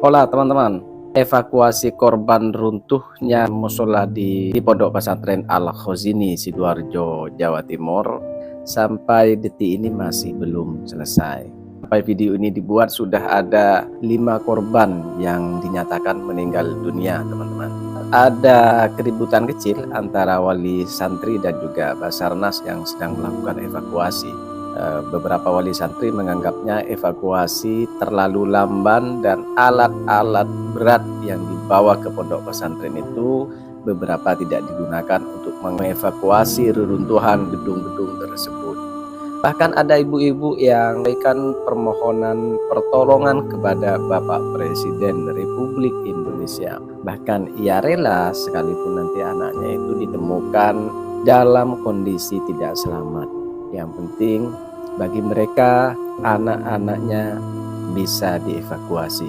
Hola teman-teman, evakuasi korban runtuhnya musola di Pondok Pesantren Al-Khozini, Sidoarjo, Jawa Timur sampai detik ini masih belum selesai. Sampai video ini dibuat sudah ada 5 korban yang dinyatakan meninggal dunia teman-teman. Ada keributan kecil antara wali santri dan juga Basarnas yang sedang melakukan evakuasi. Beberapa wali santri menganggapnya evakuasi terlalu lamban dan alat-alat berat yang dibawa ke pondok pesantren itu beberapa tidak digunakan untuk mengevakuasi reruntuhan gedung-gedung tersebut. Bahkan ada ibu-ibu yang memberikan permohonan pertolongan kepada Bapak Presiden Republik Indonesia. Bahkan ia rela sekalipun nanti anaknya itu ditemukan dalam kondisi tidak selamat. Yang penting bagi mereka anak-anaknya bisa dievakuasi.